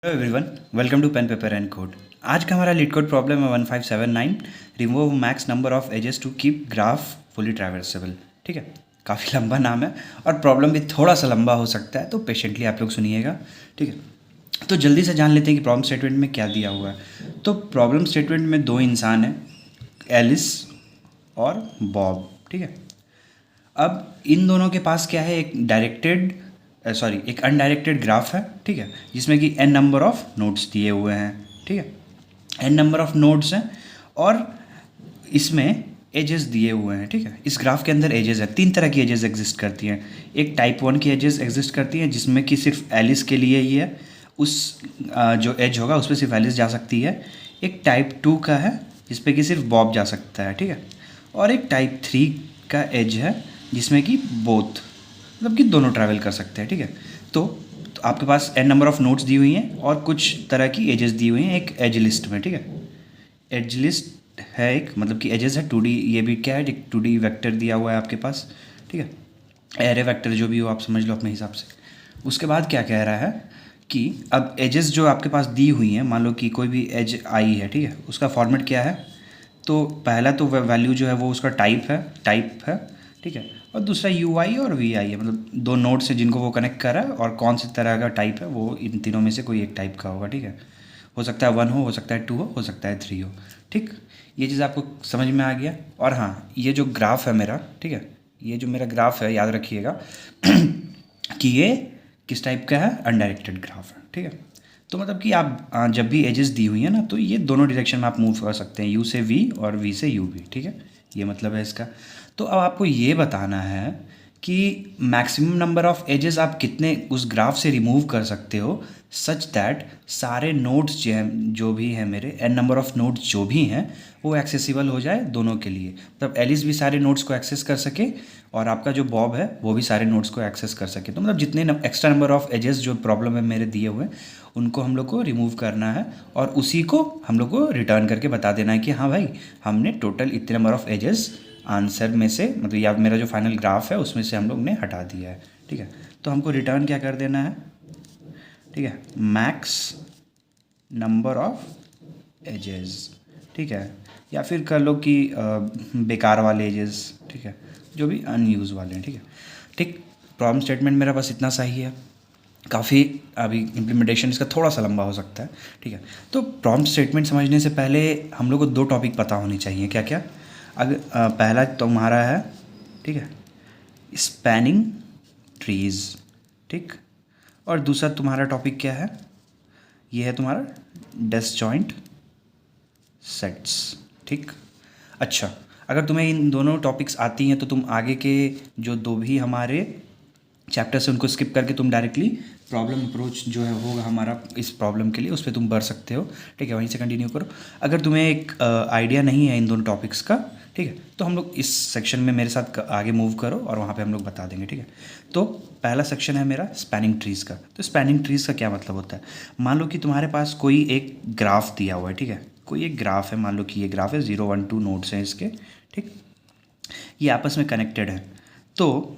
Hello everyone, welcome to pen paper and code. आज का हमारा लीड कोड प्रॉब्लम है 1579। Remove max number of edges to keep graph fully traversable. ठीक है, काफ़ी लंबा नाम है और प्रॉब्लम भी थोड़ा सा लंबा हो सकता है, तो पेशेंटली आप लोग सुनिएगा। ठीक है, तो जल्दी से जान लेते हैं कि प्रॉब्लम स्टेटमेंट में क्या दिया हुआ है। तो प्रॉब्लम स्टेटमेंट में दो इंसान हैं, एलिस और बॉब। ठीक है, अब इन दोनों के पास क्या है, एक अनडायरेक्टेड ग्राफ है। ठीक है, जिसमें कि n नंबर ऑफ नोड्स दिए हुए हैं। ठीक है, n नंबर ऑफ नोड्स हैं और इसमें एजेस दिए हुए हैं। ठीक है, इस ग्राफ के अंदर एजेस है, तीन तरह की एजेस एग्जिस्ट करती हैं। एक टाइप 1 की एजेस एग्जिस्ट करती हैं, जिसमें कि सिर्फ एलिस के लिए ही है, उस जो एज होगा उस पर सिर्फ एलिस जा सकती है। एक टाइप 2 का है, जिस पे कि सिर्फ बॉब जा सकता है। ठीक है, और एक टाइप 3 का एज है, जिसमें कि बोथ, मतलब कि दोनों ट्रैवल कर सकते हैं। ठीक है, तो आपके पास n नंबर ऑफ नोड्स दी हुई हैं और कुछ तरह की एजेस दी हुई हैं एक एज लिस्ट में। ठीक है, एज लिस्ट है एक, मतलब कि एजेस है 2D। ये भी क्या है, एक 2D वेक्टर दिया हुआ है आपके पास। ठीक है, एरे वेक्टर जो भी हो आप समझ लो अपने हिसाब से। उसके बाद क्या कह रहा है कि अब एजेस जो आपके पास दी हुई हैं, मान लो कि कोई भी एज आई है। ठीक है, उसका फॉर्मेट क्या है, तो पहला तो वैल्यू जो है वो उसका टाइप है। ठीक है, और दूसरा यू आई और वी आई है, मतलब दो नोड्स से जिनको वो कनेक्ट कर रहा है, और कौन सी तरह का टाइप है, वो इन तीनों में से कोई एक टाइप का होगा। ठीक है, हो सकता है 1 हो सकता है 2 हो सकता है 3 हो। ठीक, ये चीज़ आपको समझ में आ गया। और हाँ, ये जो ग्राफ है मेरा, ठीक है, ये जो मेरा ग्राफ है, याद रखिएगा कि ये किस टाइप का है, अनडायरेक्टेड ग्राफ है। ठीक है, तो मतलब कि आप जब भी एजेस दी हुई है ना, तो ये दोनों डायरेक्शन में आप मूव कर सकते हैं, यू से वी और वी से यू भी। ठीक है, ये मतलब है इसका। तो अब आपको ये बताना है कि मैक्सिमम नंबर ऑफ एजेस आप कितने उस ग्राफ से रिमूव कर सकते हो, सच दैट सारे नोड्स जो भी हैं मेरे n नंबर ऑफ नोड्स जो भी हैं वो एक्सेसिबल हो जाए दोनों के लिए। मतलब एलिस भी सारे नोड्स को एक्सेस कर सके और आपका जो बॉब है वो भी सारे नोड्स को एक्सेस कर सके। तो मतलब जितने एक्स्ट्रा नंबर ऑफ एजेस जो प्रॉब्लम है मेरे दिए हुए, उनको हम लोग को रिमूव करना है और उसी को हम लोग को रिटर्न करके बता देना है कि हाँ भाई, हमने टोटल इतने नंबर ऑफ एजेस आंसर में से, मतलब या मेरा जो फाइनल ग्राफ है उसमें से हम लोग ने हटा दिया है। ठीक है, तो हमको रिटर्न क्या कर देना है, ठीक है, मैक्स नंबर ऑफ एजेस। ठीक है, या फिर कर लो कि बेकार वाले एजेस। ठीक है, जो भी अनयूज वाले हैं। ठीक है, ठीक, प्रॉब्लम स्टेटमेंट मेरा बस इतना सा ही है। काफ़ी अभी इम्प्लीमेंटेशन इसका थोड़ा सा लंबा हो सकता है। ठीक है, तो प्रॉम्प्ट स्टेटमेंट समझने से पहले हम लोग को दो टॉपिक पता होने चाहिए। क्या क्या, अगर पहला तुम्हारा है, ठीक है, स्पैनिंग ट्रीज। ठीक, और दूसरा तुम्हारा टॉपिक क्या है, ये है तुम्हारा डिसजॉइंट सेट्स। ठीक, अच्छा, अगर तुम्हें इन दोनों टॉपिक्स आती हैं तो तुम आगे के जो दो भी हमारे चैप्टर्स है उनको स्किप करके तुम डायरेक्टली प्रॉब्लम अप्रोच जो है होगा हमारा इस प्रॉब्लम के लिए, उस पर तुम बढ़ सकते हो। ठीक है, वहीं से कंटिन्यू करो। अगर तुम्हें एक आइडिया नहीं है इन दोनों टॉपिक्स का, ठीक है, तो हम लोग इस सेक्शन में मेरे साथ आगे मूव करो और वहाँ पे हम लोग बता देंगे। ठीक है, तो पहला सेक्शन है मेरा स्पैनिंग ट्रीज़ का। तो स्पैनिंग ट्रीज़ का क्या मतलब होता है, मान लो कि तुम्हारे पास कोई एक ग्राफ दिया हुआ है। ठीक है, कोई एक ग्राफ है, मान लो कि ये ग्राफ है, 0 1 2 नोड्स हैं इसके। ठीक, ये आपस में कनेक्टेड है। तो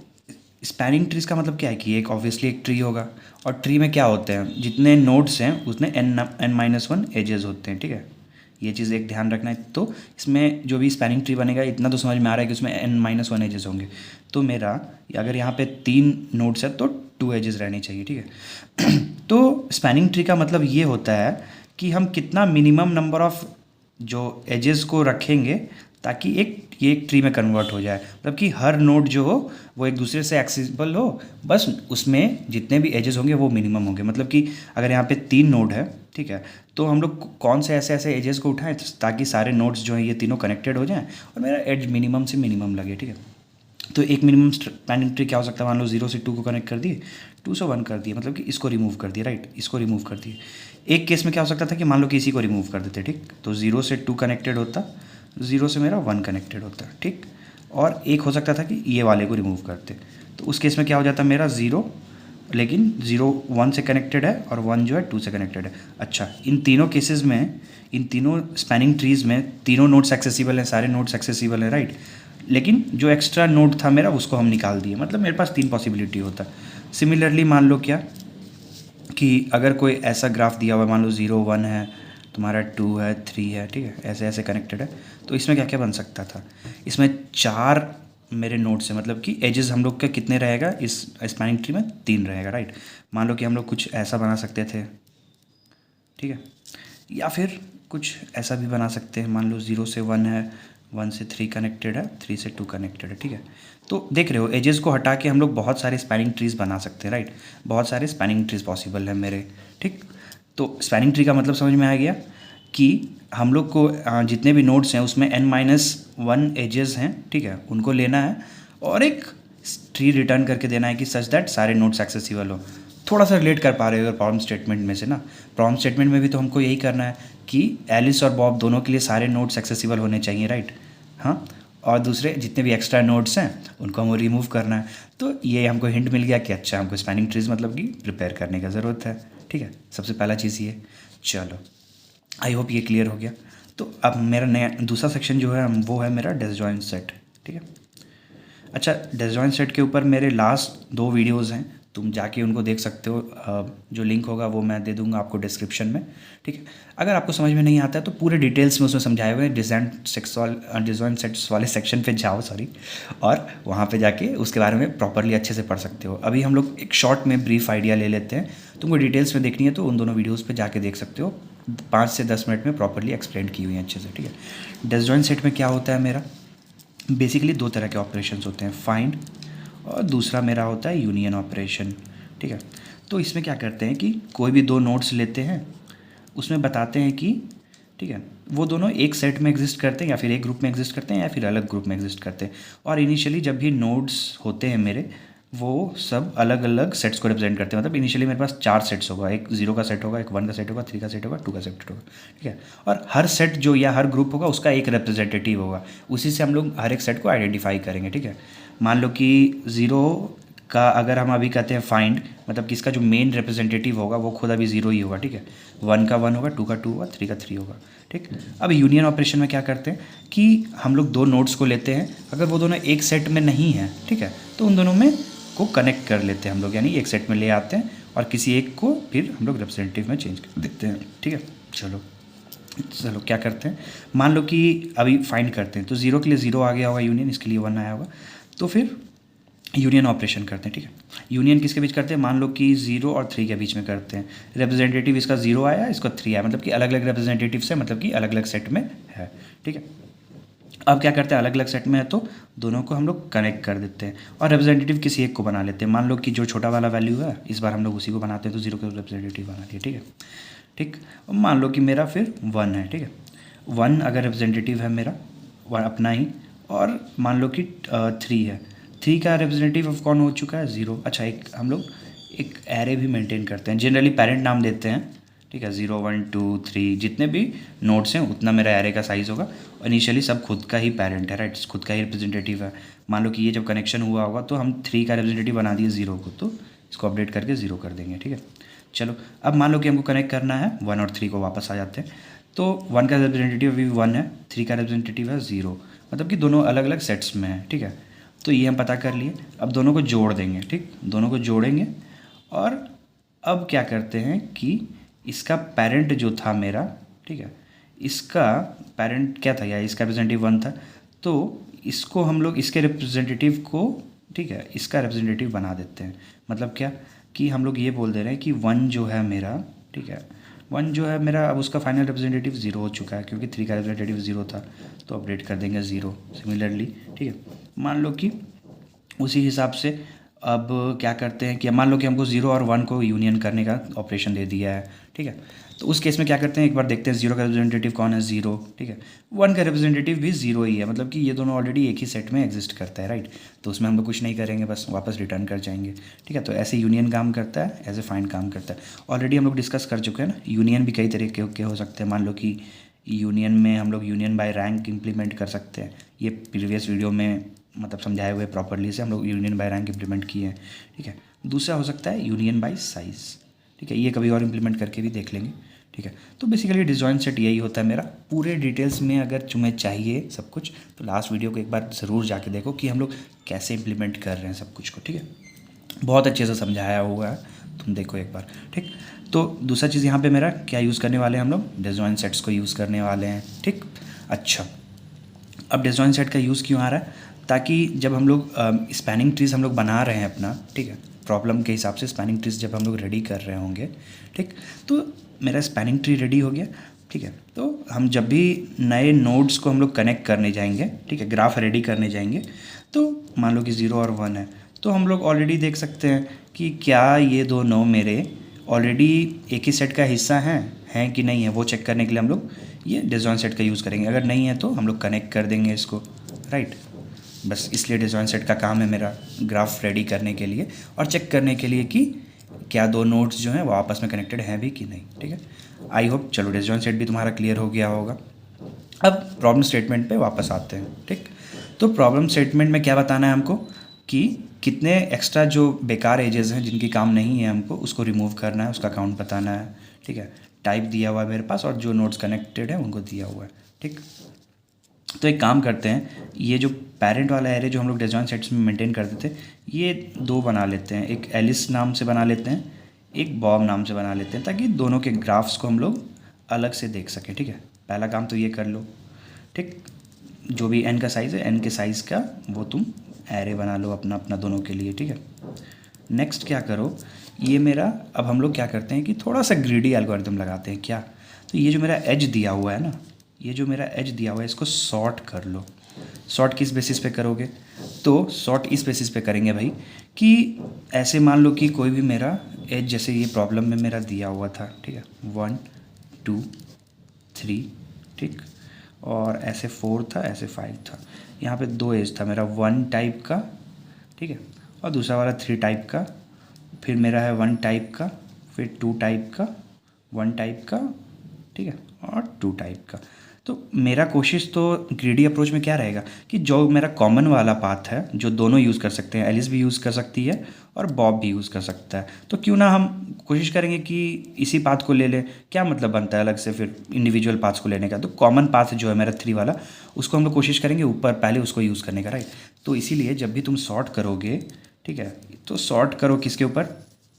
स्पैनिंग ट्रीज का मतलब क्या है कि एक ऑब्वियसली एक ट्री होगा, और ट्री में क्या होते हैं, जितने नोड्स हैं उसमें n-1 एजेस होते हैं। ठीक है, ये चीज़ एक ध्यान रखना है। तो इसमें जो भी स्पैनिंग ट्री बनेगा, इतना तो समझ में आ रहा है कि उसमें n-1 एजेस होंगे। तो मेरा अगर यहाँ पे 3 नोड्स है तो 2 एजेस रहने चाहिए। ठीक है, तो स्पैनिंग ट्री का मतलब ये होता है कि हम कितना मिनिमम नंबर ऑफ जो एजेस को रखेंगे ताकि ये एक ट्री में कन्वर्ट हो जाए। मतलब कि हर नोड जो हो वो एक दूसरे से एक्सेसिबल हो, बस उसमें जितने भी एजेस होंगे वो मिनिमम होंगे। मतलब कि अगर यहाँ पे 3 नोड है, ठीक है, तो हम लोग कौन से ऐसे ऐसे एजेस को उठाएं ताकि सारे नोड्स जो हैं ये तीनों कनेक्टेड हो जाएं और मेरा एज मिनिमम से मिनिमम लगे। ठीक है, तो एक मिनिमम स्पैनिंग ट्री क्या हो सकता है, मान लो 0 से 2 को कनेक्ट कर दिए, 2 से 1 कर दिए, मतलब कि इसको रिमूव कर दिया, राइट, इसको रिमूव कर दिए। एक केस में क्या हो सकता था कि मान लो कि इसी को रिमूव कर देते, ठीक, तो 0 से 2 कनेक्टेड होता, 0 से मेरा 1 कनेक्टेड होता है। ठीक, और एक हो सकता था कि ये वाले को रिमूव करते, तो उस केस में क्या हो जाता मेरा 0, लेकिन 0 1 से कनेक्टेड है और 1 जो है 2 से कनेक्टेड है। अच्छा, इन तीनों केसेस में, इन तीनों स्पैनिंग ट्रीज़ में तीनों नोड्स एक्सेसिबल हैं, सारे नोड्स एक्सेसिबल हैं, राइट, लेकिन जो एक्स्ट्रा नोड था मेरा उसको हम निकाल दिए। मतलब मेरे पास 3 पॉसिबिलिटी होता। सिमिलरली मान लो क्या कि अगर कोई ऐसा ग्राफ दिया हुआ है, मान लो 0 1 है, तुम्हारा 2 है, 3 है, ठीक है, ऐसे ऐसे कनेक्टेड है, तो इसमें क्या क्या बन सकता था, इसमें 4 मेरे नोड्स हैं, मतलब कि एजेस हम लोग का कितने रहेगा इस स्पैनिंग ट्री में, 3 रहेगा, राइट। मान लो कि हम लोग कुछ ऐसा बना सकते थे, ठीक है, या फिर कुछ ऐसा भी बना सकते हैं, मान लो 0 से 1 है, 1 से 3 कनेक्टेड है, 3 से 2 कनेक्टेड है, ठीक है। तो देख रहे हो एजेस को हटा के हम लोग बहुत सारे स्पैनिंग ट्रीज बना सकते हैं, राइट। बहुत सारे स्पैनिंग ट्रीज पॉसिबल है मेरे, ठीक। तो स्पैनिंग ट्री का मतलब समझ में आ गया कि हम लोग को जितने भी नोड्स हैं उसमें n-1 एजेस हैं, ठीक है, उनको लेना है और एक ट्री रिटर्न करके देना है कि सच दैट सारे नोड्स एक्सेसिबल हो। थोड़ा सा रिलेट कर पा रहे हो प्रॉब्लम स्टेटमेंट में से ना, प्रॉब्लम स्टेटमेंट में भी तो हमको यही करना है कि एलिस और बॉब दोनों के लिए सारे नोड्स एक्सेसिबल होने चाहिए, राइट। हाँ, और दूसरे जितने भी एक्स्ट्रा नोड्स हैं उनको हमको रिमूव करना है। तो ये हमको हिंट मिल गया कि अच्छा हमको स्पैनिंग ट्रीज मतलब कि प्रिपेयर करने का ज़रूरत है, ठीक है। सबसे पहला चीज़ ये, चलो आई होप ये क्लियर हो गया। तो अब मेरा नया दूसरा सेक्शन जो है वो है मेरा डिसजॉइंट सेट, ठीक है। अच्छा, डिसजॉइंट सेट के ऊपर मेरे लास्ट 2 वीडियोज़ हैं, तुम जाके उनको देख सकते हो, जो लिंक होगा वो मैं दे दूंगा आपको डिस्क्रिप्शन में, ठीक है। अगर आपको समझ में नहीं आता है तो पूरे डिटेल्स में उसमें समझाए हुए हैं, डिसजॉइंट सेट्स वाले सेक्शन पे जाओ, सॉरी, और वहाँ पे जाके उसके बारे में प्रॉपरली अच्छे से पढ़ सकते हो। अभी हम लोग एक शॉर्ट में ब्रीफ आइडिया ले लेते हैं, तुमको डिटेल्स में देखनी है तो उन दोनों वीडियोज़ पर जाके देख सकते हो, 5 से 10 मिनट में प्रॉपरली एक्सप्लेन की हुई है अच्छे से, ठीक है। डिसजॉइंट सेट में क्या होता है मेरा, बेसिकली 2 तरह के ऑपरेशंस होते हैं, फाइंड और दूसरा मेरा होता है यूनियन ऑपरेशन, ठीक है। तो इसमें क्या करते हैं कि कोई भी 2 नोड्स लेते हैं, उसमें बताते हैं कि, ठीक है, वो दोनों एक सेट में एग्जिस्ट करते हैं या फिर एक ग्रुप में एग्जिस्ट करते हैं या फिर अलग ग्रुप में एग्जिस्ट करते हैं। और इनिशियली जब भी नोड्स होते हैं मेरे, वो सब अलग अलग सेट्स को रिप्रेजेंट करते हैं। मतलब इनिशियली मेरे पास 4 सेट्स होगा, एक 0 का सेट होगा, एक 1 का सेट होगा, 3 का सेट होगा, 2 का सेट होगा, ठीक है। और हर सेट जो या हर ग्रुप होगा उसका एक रिप्रेजेंटेटिव होगा, उसी से हम लोग हर एक सेट को आइडेंटिफाई करेंगे, ठीक है। मान लो कि 0 का अगर हम अभी कहते हैं फाइंड, मतलब कि इसका जो मेन रिप्रेजेंटेटिव होगा वो खुद अभी 0 ही होगा, ठीक है। 1 का 1 होगा, 2 का 2 होगा, 3 का 3 होगा, ठीक। अब यूनियन ऑपरेशन में क्या करते हैं कि हम लोग 2 नोड्स को लेते हैं, अगर वो दोनों एक सेट में नहीं है, ठीक है, तो उन दोनों में को कनेक्ट कर लेते हैं हम लोग, यानी एक सेट में ले आते हैं और किसी एक को फिर हम लोग रिप्रेजेंटेटिव में चेंज कर देते हैं, ठीक है। चलो क्या करते हैं, मान लो कि अभी फाइंड करते हैं, तो 0 के लिए 0 आ गया होगा यूनियन, इसके लिए 1 आया होगा, तो फिर यूनियन ऑपरेशन करते हैं, ठीक है। यूनियन किसके बीच करते हैं, मान लो कि 0 और 3 के बीच में करते हैं। रिप्रेजेंटेटिव इसका 0 आया, इसका 3 आया, मतलब कि अलग अलग रिप्रेजेंटेटिव है, मतलब कि अलग अलग सेट में है, ठीक है। अब क्या करते हैं, अलग अलग सेट में है तो दोनों को हम लोग कनेक्ट कर देते हैं और रिप्रेजेंटेटिव किसी एक को बना लेते हैं। मान लो कि जो छोटा वाला वैल्यू है इस बार हम लोग उसी को बनाते हैं, तो 0 को रिप्रेजेंटेटिव बना दिया, ठीक है, ठीक। मान लो कि मेरा फिर 1 है, ठीक है। 1 अगर रिप्रेजेंटेटिव है मेरा 1 अपना ही, और मान लो कि 3 है, 3 का रिप्रेजेंटेटिव ऑफ कौन हो चुका है, 0। अच्छा, एक हम लोग एक एरे भी मेंटेन करते हैं, जनरली पेरेंट नाम देते हैं, ठीक है। 0 1 2 3 जितने भी नोड्स हैं उतना मेरा एरे का साइज़ होगा, और इनिशियली सब खुद का ही पेरेंट है, राइट, खुद का ही रिप्रेजेंटेटिव है। मान लो कि ये जब कनेक्शन हुआ होगा तो हम 3 का रिप्रेजेंटेटिव बना दिए 0 को, तो इसको अपडेट करके 0 कर देंगे, ठीक है। चलो, अब मान लो कि हमको कनेक्ट करना है 1 और 3 को, वापस आ जाते हैं। तो 1 का रिप्रेजेंटेटिव भी 1 है, 3 का रिप्रेजेंटेटिव है 0, मतलब कि दोनों अलग अलग सेट्स में है, ठीक है। तो ये हम पता कर लिए। अब दोनों को जोड़ देंगे, ठीक, दोनों को जोड़ेंगे, और अब क्या करते हैं कि इसका पेरेंट जो था मेरा, ठीक है, इसका पेरेंट क्या था, या इसका रिप्रेजेंटेटिव 1 था, तो इसको हम लोग इसके रिप्रेजेंटेटिव को, ठीक है, इसका रिप्रेजेंटेटिव बना देते हैं। मतलब क्या कि हम लोग ये बोल दे रहे हैं कि 1 जो है मेरा, ठीक है, 1 जो है मेरा, अब उसका फाइनल रिप्रेजेंटेटिव 0 हो चुका है, क्योंकि 3 का रिप्रेजेंटेटिव 0 था, तो अपडेट कर देंगे 0 सिमिलरली, ठीक है। मान लो कि उसी हिसाब से अब क्या करते हैं कि मान लो कि हमको 0 और 1 को यूनियन करने का ऑपरेशन दे दिया है, ठीक है। तो उस केस में क्या करते हैं, एक बार देखते हैं 0 का रिप्रेजेंटेटिव कौन है, 0, ठीक है। 1 का रिप्रेजेंटेटिव भी 0 ही है, मतलब कि ये दोनों ऑलरेडी एक ही सेट में एग्जिस्ट करता है, राइट। तो उसमें हम लोग कुछ नहीं करेंगे, बस वापस रिटर्न कर जाएंगे, ठीक है। तो ऐसे यूनियन काम करता है, ऐसे फाइंड काम करता है। ऑलरेडी हम लोग डिस्कस कर चुके हैं ना, यूनियन भी कई तरीके के हो सकते हैं। मान लो कि यूनियन में हम लोग यूनियन बाय रैंक इम्प्लीमेंट कर सकते हैं, ये प्रीवियस वीडियो में मतलब समझाए हुए प्रॉपर्ली से हम लोग यूनियन बाय रैंक इम्प्लीमेंट किए हैं, ठीक है। दूसरा हो सकता है यूनियन बाय साइज़, ठीक है, ये कभी और इम्प्लीमेंट करके भी देख लेंगे, ठीक है। तो बेसिकली डिसजॉइंट सेट यही होता है मेरा। पूरे डिटेल्स में अगर तुम्हें चाहिए सब कुछ तो लास्ट वीडियो को एक बार ज़रूर जाके देखो कि हम लोग कैसे इम्प्लीमेंट कर रहे हैं सब कुछ को, ठीक है। बहुत अच्छे से समझाया हुआ है, तुम देखो एक बार, ठीक। तो दूसरा चीज़ यहाँ पे मेरा क्या यूज़ करने वाले हैं हम लोग, डिसजॉइंट सेट्स को यूज़ करने वाले हैं, ठीक। अच्छा, अब डिसजॉइंट सेट का यूज़ क्यों आ रहा है, ताकि जब हम लोग स्पैनिंग ट्रीज हम लोग बना रहे हैं अपना, ठीक है, प्रॉब्लम के हिसाब से स्पैनिंग ट्रीज जब हम लोग रेडी कर रहे होंगे, ठीक, तो मेरा स्पैनिंग ट्री रेडी हो गया, ठीक है। तो हम जब भी नए नोड्स को हम लोग कनेक्ट करने जाएंगे, ठीक है, ग्राफ रेडी करने जाएंगे, तो मान लो कि 0 और 1 है, तो हम लोग ऑलरेडी देख सकते हैं कि क्या ये दो नो मेरे ऑलरेडी एक ही सेट का हिस्सा हैं कि नहीं है, वो चेक करने के लिए हम लोग ये डिसजॉइंट सेट का यूज़ करेंगे। अगर नहीं है तो हम लोग कनेक्ट कर देंगे इसको, राइट। बस इसलिए डिसजॉइंट सेट का काम है मेरा ग्राफ रेडी करने के लिए और चेक करने के लिए कि क्या दो नोड्स जो हैं वो आपस में कनेक्टेड हैं भी कि नहीं, ठीक है। आई होप चलो डिसजॉइंट सेट भी तुम्हारा क्लियर हो गया होगा। अब प्रॉब्लम स्टेटमेंट पे वापस आते हैं, ठीक। तो प्रॉब्लम स्टेटमेंट में क्या बताना है हमको कि कितने एक्स्ट्रा जो बेकार एजेस हैं जिनकी काम नहीं है हमको उसको रिमूव करना है, उसका काउंट बताना है, ठीक है। टाइप दिया हुआ है मेरे पास और जो नोड्स कनेक्टेड है उनको दिया हुआ है, ठीक। तो एक काम करते हैं, ये जो पेरेंट वाला एरे जो हम लोग डिसजॉइंट सेट्स में मेंटेन करते थे, ये दो बना लेते हैं, एक एलिस नाम से बना लेते हैं, एक बॉब नाम से बना लेते हैं, ताकि दोनों के ग्राफ्स को हम लोग अलग से देख सकें, ठीक है। पहला काम तो ये कर लो, ठीक। जो भी एन का साइज़ है, एन के साइज़ का वो तुम एरे बना लो अपना अपना दोनों के लिए, ठीक है। नेक्स्ट क्या करो, ये मेरा अब हम लोग क्या करते हैं कि थोड़ा सा ग्रीडी एल्गोरिथम लगाते हैं। क्या, तो ये जो मेरा एज दिया हुआ है ना, ये जो मेरा एज दिया हुआ है इसको सॉर्ट कर लो। सॉर्ट किस बेसिस पे करोगे, तो सॉर्ट इस बेसिस पे करेंगे भाई कि ऐसे मान लो कि कोई भी मेरा एज जैसे ये प्रॉब्लम में मेरा दिया हुआ था, ठीक है, 1 2 3, ठीक, और ऐसे 4 था, ऐसे 5 था। यहाँ पे दो एज था मेरा, 1 टाइप का, ठीक है, और दूसरा वाला 3 टाइप का, फिर मेरा है 1 टाइप का, फिर 2 टाइप का, 1 टाइप का, ठीक है, और 2 टाइप का। तो मेरा कोशिश तो ग्रीडी अप्रोच में क्या रहेगा कि जो मेरा कॉमन वाला पाथ है जो दोनों यूज़ कर सकते हैं, एलिस भी यूज़ कर सकती है और बॉब भी यूज़ कर सकता है, तो क्यों ना हम कोशिश करेंगे कि इसी पाथ को ले लें। क्या मतलब बनता है अलग से फिर इंडिविजुअल पाथ्स को लेने का, तो कॉमन पाथ जो है मेरा 3 वाला, उसको हम लोग कोशिश करेंगे ऊपर पहले उसको यूज़ करने का, राइट। तो इसीलिए जब भी तुम सॉर्ट करोगे, ठीक है, तो सॉर्ट करो किसके ऊपर,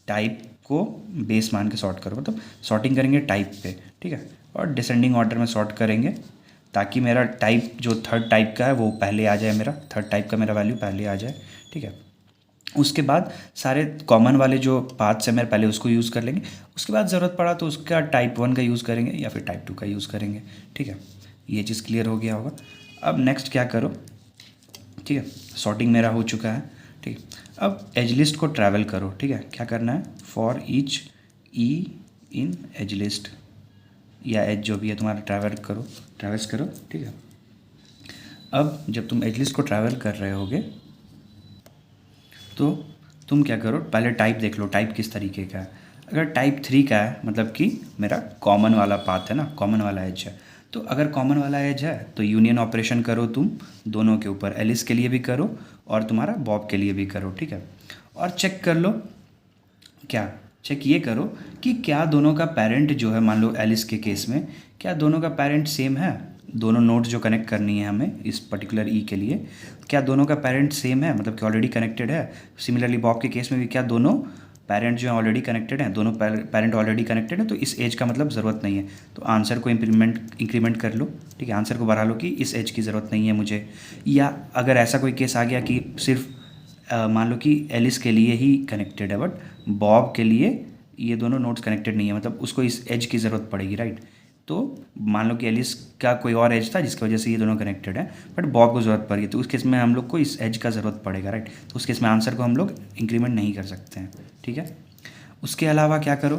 टाइप को बेस मान के सॉर्ट करो, मतलब सॉर्टिंग करेंगे टाइप पे, ठीक है, और डिसेंडिंग ऑर्डर में सॉर्ट करेंगे ताकि मेरा टाइप जो थर्ड टाइप का है वो पहले आ जाए, मेरा थर्ड टाइप का मेरा वैल्यू पहले आ जाए, ठीक है। उसके बाद सारे कॉमन वाले जो पाथ्स हैं मेरे पहले उसको यूज़ कर लेंगे, उसके बाद ज़रूरत पड़ा तो उसका टाइप 1 का यूज़ करेंगे या फिर टाइप 2 का यूज़ करेंगे, ठीक है। ये चीज़ क्लियर हो गया होगा। अब नेक्स्ट क्या करो, ठीक है, सॉर्टिंग मेरा हो चुका है, ठीक है। अब एज लिस्ट को ट्रैवल करो, ठीक है। क्या करना है, for each e in edge list या एज जो भी है तुम्हारा ट्रैवल्स करो, ठीक है। अब जब तुम एज लिस्ट को ट्रैवल कर रहे होगे तो तुम क्या करो, पहले टाइप देख लो, टाइप किस तरीके का है। अगर टाइप 3 का है मतलब कि मेरा कॉमन वाला पाथ है ना, कॉमन वाला एज है, तो अगर कॉमन वाला एज है तो यूनियन ऑपरेशन करो तुम दोनों के ऊपर, एलिस के लिए भी करो और तुम्हारा बॉब के लिए भी करो, ठीक है। और चेक कर लो, क्या चेक ये करो कि क्या दोनों का पेरेंट जो है, मान लो एलिस के केस में, क्या दोनों का पेरेंट सेम है, दोनों नोड्स जो कनेक्ट करनी है हमें इस पर्टिकुलर ई के लिए, क्या दोनों का पेरेंट सेम है, मतलब कि ऑलरेडी कनेक्टेड है। सिमिलरली बॉब के केस में भी क्या दोनों पेरेंट जो है ऑलरेडी कनेक्टेड हैं, दोनों पेरेंट ऑलरेडी कनेक्टेड है, तो इस एज का मतलब ज़रूरत नहीं है, तो आंसर को इंक्रीमेंट कर लो, ठीक है, आंसर को बढ़ा लो कि इस एज की ज़रूरत नहीं है मुझे। या अगर ऐसा कोई केस आ गया कि सिर्फ मान लो कि एलिस के लिए ही कनेक्टेड है बट बॉब के लिए ये दोनों नोड्स कनेक्टेड नहीं है, मतलब उसको इस एज की ज़रूरत पड़ेगी, राइट। तो मान लो कि एलिस का कोई और एज था जिसकी वजह से ये दोनों कनेक्टेड है बट बॉब को ज़रूरत पड़ी, तो उस केस में हम लोग को इस एज का ज़रूरत पड़ेगा, राइट। तो उस केस में आंसर को हम लोग इंक्रीमेंट नहीं कर सकते हैं, ठीक है। उसके अलावा क्या करो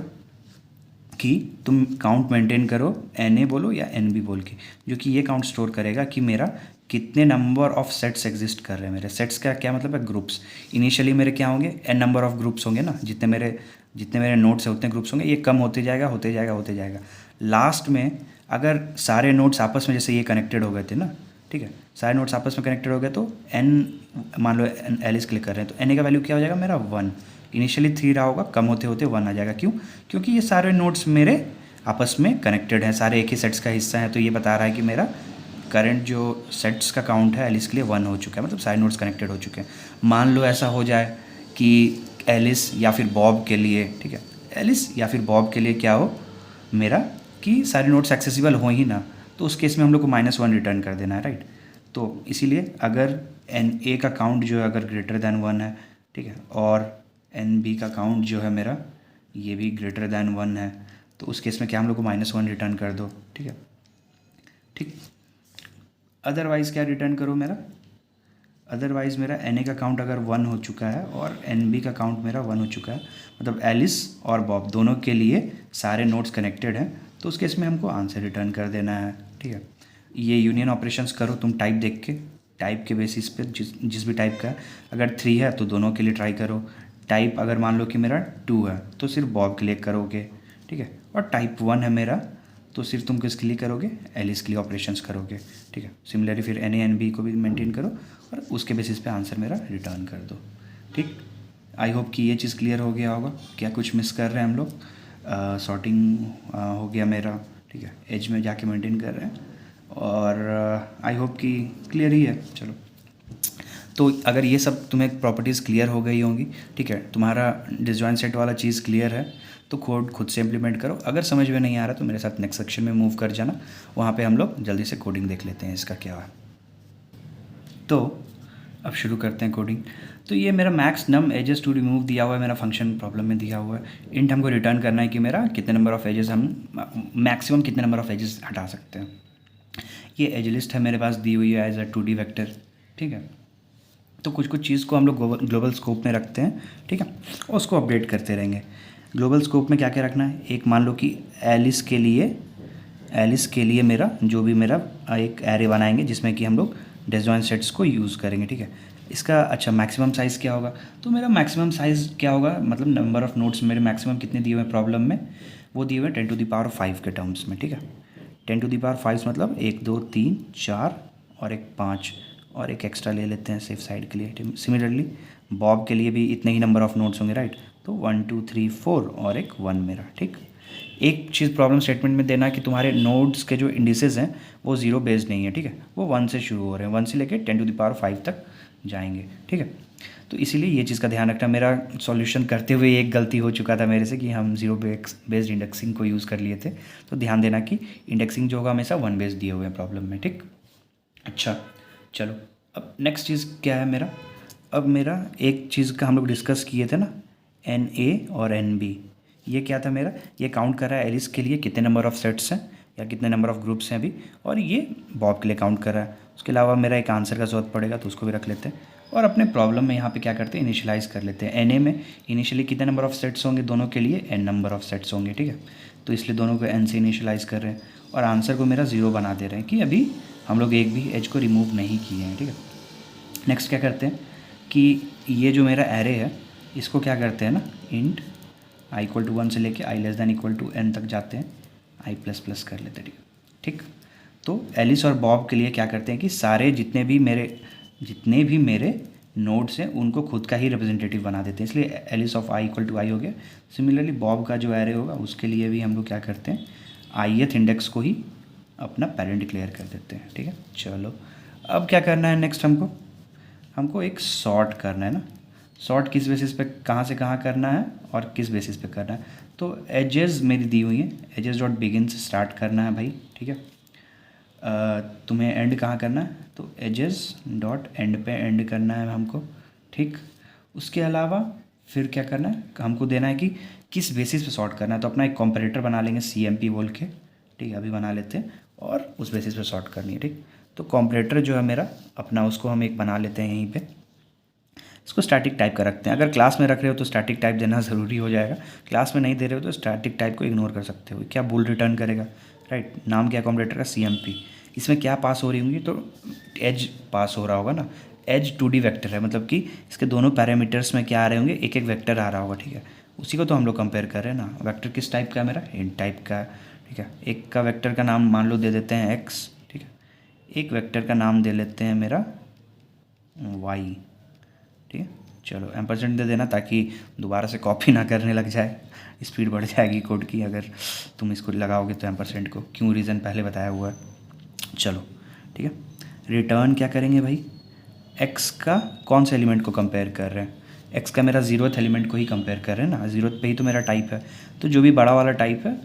कि तुम काउंट मेंटेन करो, एन बोलो या एन बी बोल के, जो कि ये काउंट स्टोर करेगा कि मेरा कितने नंबर ऑफ सेट्स एग्जिस्ट कर रहे हैं। मेरे सेट्स का क्या मतलब है, ग्रुप्स। इनिशियली मेरे क्या होंगे, एन नंबर ऑफ ग्रुप्स होंगे ना, जितने मेरे नोट्स हैं उतने ग्रुप्स होंगे, ये कम होते जाएगा। लास्ट में अगर सारे नोट्स आपस में, जैसे ये कनेक्टेड हो गए थे ना, ठीक है, सारे नोट्स आपस में कनेक्टेड हो गए तो एन, मान लो एन एलिस क्लिक कर रहे हैं तो एन का वैल्यू क्या हो जाएगा मेरा 1। इनिशियली 3 रहा होगा, कम होते होते 1 आ जाएगा। क्यों, क्योंकि ये सारे नोट्स मेरे आपस में कनेक्टेड हैं, सारे एक ही सेट्स का हिस्सा है, तो ये बता रहा है कि मेरा करंट जो सेट्स का काउंट है एलिस के लिए 1 हो चुका है, मतलब सारे नोट्स कनेक्टेड हो चुके हैं। मान लो ऐसा हो जाए कि एलिस या फिर बॉब के लिए, ठीक है, एलिस या फिर बॉब के लिए क्या हो मेरा कि सारे नोट्स एक्सेसिबल हो ही ना, तो उस केस में हम लोग को -1 रिटर्न कर देना है, राइट। तो इसीलिए अगर एन ए का काउंट जो है अगर ग्रेटर दैन 1 है, ठीक है, और एन बी का काउंट जो है मेरा ये भी ग्रेटर दैन 1 है, तो उस केस में क्या हम लोग को -1 रिटर्न कर दो, ठीक है, ठीक। अदरवाइज़ क्या रिटर्न करो मेरा, अदरवाइज़ मेरा एन ए का काउंट अगर 1 हो चुका है और एन बी का काउंट मेरा 1 हो चुका है, मतलब एलिस और बॉब दोनों के लिए सारे नोट्स कनेक्टेड हैं, तो उस केस में हमको आंसर रिटर्न कर देना है, ठीक है। ये यूनियन ऑपरेशंस करो तुम टाइप देख के, टाइप के बेसिस पे जिस भी टाइप का है, अगर 3 है तो दोनों के लिए ट्राई करो, टाइप अगर मान लो कि मेरा 2 है तो सिर्फ बॉब के लिए करोगे, ठीक है, और टाइप 1 है मेरा तो सिर्फ तुम किसके लिए करोगे, एलिस के लिए ऑपरेशंस करोगे, ठीक है। सिमिलरली फिर एन ए एन बी को भी मेंटेन करो और उसके बेसिस पे आंसर मेरा रिटर्न कर दो, ठीक। आई होप कि ये चीज़ क्लियर हो गया होगा, क्या कुछ मिस कर रहे हैं हम लोग, सॉर्टिंग हो गया मेरा, ठीक है, एज में जाके मेंटेन कर रहे हैं, और आई होप कि क्लियर ही है। चलो, तो अगर ये सब तुम्हें प्रॉपर्टीज़ क्लियर हो गई होंगी, ठीक है, तुम्हारा डिसजॉइंट सेट वाला चीज़ क्लियर है, तो कोड खुद से इम्प्लीमेंट करो। अगर समझ में नहीं आ रहा तो मेरे साथ नेक्स्ट सेक्शन में मूव कर जाना, वहाँ पे हम लोग जल्दी से कोडिंग देख लेते हैं इसका क्या है। तो अब शुरू करते हैं कोडिंग। तो ये मेरा max num edges to remove दिया हुआ है, मेरा फंक्शन प्रॉब्लम में दिया हुआ है। इंट हमको रिटर्न करना है कि मेरा कितने नंबर ऑफ़ एजेस हम मैक्सिमम कितने नंबर ऑफ़ एजेस हटा सकते हैं। ये एज लिस्ट है मेरे पास दी हुई है एज अ 2D वेक्टर, ठीक है। तो कुछ कुछ चीज़ को हम लोग ग्लोबल स्कोप में रखते हैं, ठीक है, और उसको अपडेट करते रहेंगे। ग्लोबल स्कोप में क्या क्या रखना है, एक मान लो कि एलिस के लिए मेरा जो भी मेरा एक एरे बनाएंगे जिसमें कि हम लोग डिसजॉइंट सेट्स को यूज़ करेंगे, ठीक है। इसका अच्छा मैक्सिमम साइज़ क्या होगा, तो मेरा मैक्सिमम साइज़ क्या होगा, मतलब नंबर ऑफ़ नोट्स मेरे मैक्सिमम कितने दिए हुए हैं प्रॉब्लम में, वो दिए हुए हैं 10⁵ के टर्म्स में, ठीक है। 10⁵ मतलब 1 2 3 4 और एक 5 और एक एक्स्ट्रा ले लेते हैं सेफ साइड के लिए। सिमिलरली बॉब के लिए भी इतने ही नंबर ऑफ़ नोट्स होंगे, राइट। तो 1 2 3 4 और एक 1 मेरा, ठीक। एक चीज़ प्रॉब्लम स्टेटमेंट में देना कि तुम्हारे नोड्स के जो इंडिसेस हैं वो 0 बेस्ड नहीं है, ठीक है, वो 1 से शुरू हो रहे हैं, 1 से लेकर 10⁵ तक जाएंगे, ठीक है। तो इसीलिए ये चीज़ का ध्यान रखना। मेरा सॉल्यूशन करते हुए एक गलती हो चुका था मेरे से कि हम 0 बेस्ड इंडेक्सिंग को यूज़ कर लिए थे, तो ध्यान देना कि इंडेक्सिंग जो होगा हमेशा 1 बेस्ड दिए हुए हैं प्रॉब्लम में, ठीक। अच्छा चलो, अब नेक्स्ट चीज़ क्या है मेरा, अब मेरा एक चीज़ का हम लोग डिस्कस किए थे ना, एन ए और एन बी, ये क्या था मेरा, ये काउंट कर रहा है एलिस के लिए कितने नंबर ऑफ़ सेट्स हैं या कितने नंबर ऑफ़ ग्रुप्स हैं अभी, और ये बॉब के लिए काउंट कर रहा है। उसके अलावा मेरा एक आंसर का ज़रूरत पड़ेगा तो उसको भी रख लेते हैं, और अपने प्रॉब्लम में यहाँ पे क्या करते हैं, इनिशियलाइज़ कर लेते हैं। एन ए में इनिशियली कितने नंबर ऑफ़ सेट्स होंगे, दोनों के लिए एन नंबर ऑफ़ सेट्स होंगे, ठीक है। तो इसलिए दोनों को एन से इनिशियलाइज़ कर रहे हैं, और आंसर को मेरा 0 बना दे रहे हैं कि अभी हम लोग एक भी एज को रिमूव नहीं किए हैं, ठीक है। नेक्स्ट क्या करते हैं कि ये जो मेरा एरे है इसको क्या करते हैं ना, इंट i=1 से लेके i<n तक जाते हैं, i++ कर लेते हैं, ठीक। तो एलिस और बॉब के लिए क्या करते हैं कि सारे जितने भी मेरे नोड्स हैं उनको खुद का ही रिप्रेजेंटेटिव बना देते हैं, इसलिए एलिस ऑफ i=i हो गया। सिमिलरली बॉब का जो एरे होगा उसके लिए भी हम लोग क्या करते हैं, ith इंडेक्स को ही अपना पेरेंट डिक्लेयर कर देते हैं, ठीक है। चलो, अब क्या करना है नेक्स्ट, हमको एक सॉर्ट करना है ना। सॉर्ट किस बेसिस पे, कहाँ से कहाँ करना है और किस बेसिस पे करना है, तो एजेस मेरी दी हुई हैं, एजेस डॉट बिगिन से स्टार्ट करना है भाई, ठीक है। तुम्हें एंड कहाँ करना है, तो एजेस डॉट एंड पे एंड करना है हमको, ठीक। उसके अलावा फिर क्या करना है, हमको देना है कि किस बेसिस पे सॉर्ट करना है, तो अपना एक कंपैरेटर बना लेंगे CMP बोल के, ठीक है, अभी बना लेते हैं, और उस बेसिस पे सॉर्ट करनी है, ठीक। तो कंपैरेटर जो है मेरा अपना, उसको हम एक बना लेते हैं यहीं पे, इसको स्टैटिक टाइप का रखते हैं। अगर क्लास में रख रहे हो तो स्टैटिक टाइप देना ज़रूरी हो जाएगा, क्लास में नहीं दे रहे हो तो स्टैटिक टाइप को इग्नोर कर सकते हो। क्या बूल रिटर्न करेगा, राइट। नाम क्या कंपैरेटर का, CMP। इसमें क्या पास हो रही होंगी, तो एज पास हो रहा होगा ना, एज 2D वेक्टर है, मतलब कि इसके दोनों पैरामीटर्स में क्या आ रहे होंगे, एक एक वेक्टर आ रहा होगा, ठीक है। उसी को तो हम लोग कंपेयर कर रहे हैं ना। वेक्टर किस टाइप का है मेरा, इंट टाइप का, ठीक है। एक का वेक्टर का नाम मान लो दे देते हैं x, ठीक है। एक वेक्टर का नाम दे लेते हैं मेरा y, ठीक है। चलो एम्परसेंट दे देना ताकि दोबारा से कॉपी ना करने लग जाए, स्पीड बढ़ जाएगी कोड की अगर तुम इसको लगाओगे तो एम्परसेंट को, क्यों रीज़न पहले बताया हुआ है। चलो ठीक है, रिटर्न क्या करेंगे भाई, x का कौन से एलिमेंट को कंपेयर कर रहे हैं, एक्स का मेरा ज़ीरोथ एलिमेंट को ही कंपेयर कर रहे हैं ना, ज़ीरोथ पे ही तो मेरा टाइप है, तो जो भी बड़ा वाला टाइप है,